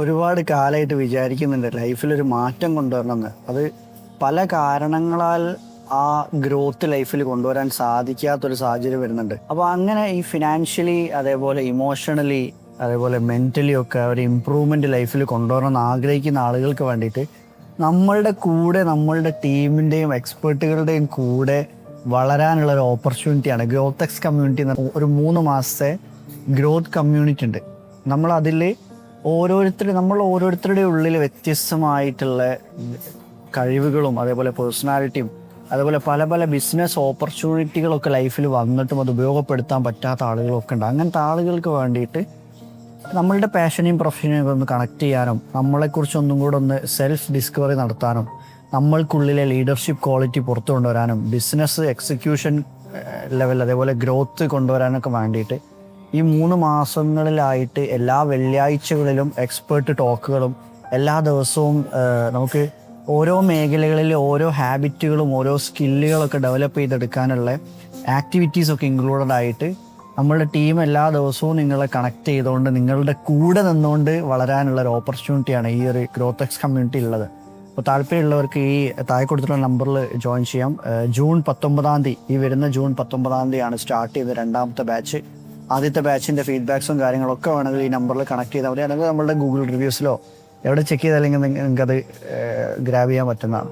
ഒരുപാട് കാലമായിട്ട് വിചാരിക്കുന്നുണ്ട് ലൈഫിലൊരു മാറ്റം കൊണ്ടുവരണമെന്ന്. അത് പല കാരണങ്ങളാൽ ആ ഗ്രോത്ത് ലൈഫിൽ കൊണ്ടുവരാൻ സാധിക്കാത്തൊരു സാഹചര്യം വരുന്നുണ്ട്. അപ്പോൾ അങ്ങനെ ഈ ഫിനാൻഷ്യലി, അതേപോലെ ഇമോഷണലി, അതേപോലെ മെൻ്റലി ഒക്കെ ഒരു ഇമ്പ്രൂവ്മെൻ്റ് ലൈഫിൽ കൊണ്ടുവരണമെന്ന് ആഗ്രഹിക്കുന്ന ആളുകൾക്ക് വേണ്ടിയിട്ട് നമ്മളുടെ കൂടെ, നമ്മളുടെ ടീമിൻ്റെയും എക്സ്പേർട്ടുകളുടെയും കൂടെ വളരാനുള്ള ഒരു ഓപ്പർച്യൂണിറ്റിയാണ് ഗ്രോത്ത് എക്സ് കമ്മ്യൂണിറ്റി എന്ന ഒരു 3 മാസത്തെ ഗ്രോത്ത് കമ്മ്യൂണിറ്റി ഉണ്ട്. നമ്മളതിൽ നമ്മൾ ഓരോരുത്തരുടെ ഉള്ളിൽ വ്യത്യസ്തമായിട്ടുള്ള കഴിവുകളും അതേപോലെ പേഴ്സണാലിറ്റിയും അതേപോലെ പല പല ബിസിനസ് ഓപ്പർച്യൂണിറ്റികളൊക്കെ ലൈഫിൽ വന്നിട്ടും അത് ഉപയോഗപ്പെടുത്താൻ പറ്റാത്ത ആളുകളൊക്കെ ഉണ്ട്. അങ്ങനത്തെ ആളുകൾക്ക് വേണ്ടിയിട്ട് നമ്മളുടെ പാഷനെയും പ്രൊഫഷനെയും ഒന്ന് കണക്ട് ചെയ്യാനും നമ്മളെക്കുറിച്ച് ഒന്നും കൂടെ ഒന്ന് സെൽഫ് ഡിസ്കവറി നടത്താനും നമ്മൾക്കുള്ളിലെ ലീഡർഷിപ്പ് ക്വാളിറ്റി പുറത്തു കൊണ്ടുവരാനും ബിസിനസ് എക്സിക്യൂഷൻ ലെവൽ അതേപോലെ ഗ്രോത്ത് കൊണ്ടുവരാനൊക്കെ വേണ്ടിയിട്ട് ഈ 3 മാസങ്ങളിലായിട്ട് എല്ലാ വെള്ളിയാഴ്ചകളിലും എക്സ്പേർട്ട് ടോക്കുകളും എല്ലാ ദിവസവും നമുക്ക് ഓരോ മേഖലകളിൽ ഓരോ ഹാബിറ്റുകളും ഓരോ സ്കില്ലുകളൊക്കെ ഡെവലപ്പ് ചെയ്തെടുക്കാനുള്ള ആക്ടിവിറ്റീസൊക്കെ ഇൻക്ലൂഡഡ് ആയിട്ട് നമ്മളുടെ ടീം എല്ലാ ദിവസവും നിങ്ങളെ കണക്ട് ചെയ്തുകൊണ്ട് നിങ്ങളുടെ കൂടെ നിന്നുകൊണ്ട് വളരാനുള്ള ഒരു ഓപ്പർച്യൂണിറ്റിയാണ് ഈ ഒരു ഗ്രോത്ത് എക്സ് കമ്മ്യൂണിറ്റി ഉള്ളത്. അപ്പോൾ താല്പര്യമുള്ളവർക്ക് ഈ താഴെ കൊടുത്തിട്ടുള്ള നമ്പറിൽ ജോയിൻ ചെയ്യാം. ജൂൺ 19 ഈ വരുന്ന ജൂൺ 19 സ്റ്റാർട്ട് ചെയ്തത് 2ാമത്തെ ബാച്ച്. ആദ്യത്തെ ബാച്ചിൻ്റെ ഫീഡ്ബാക്സും കാര്യങ്ങളൊക്കെ വേണമെങ്കിൽ ഈ നമ്പറിൽ കണക്ട് ചെയ്താൽ മതി. അല്ലെങ്കിൽ നമ്മളുടെ ഗൂഗിൾ റിവ്യൂസിലോ എവിടെ ചെക്ക് ചെയ്താലെങ്കിൽ നിങ്ങൾക്കത് ഗ്രാബ് ചെയ്യാൻ പറ്റുന്നതാണ്.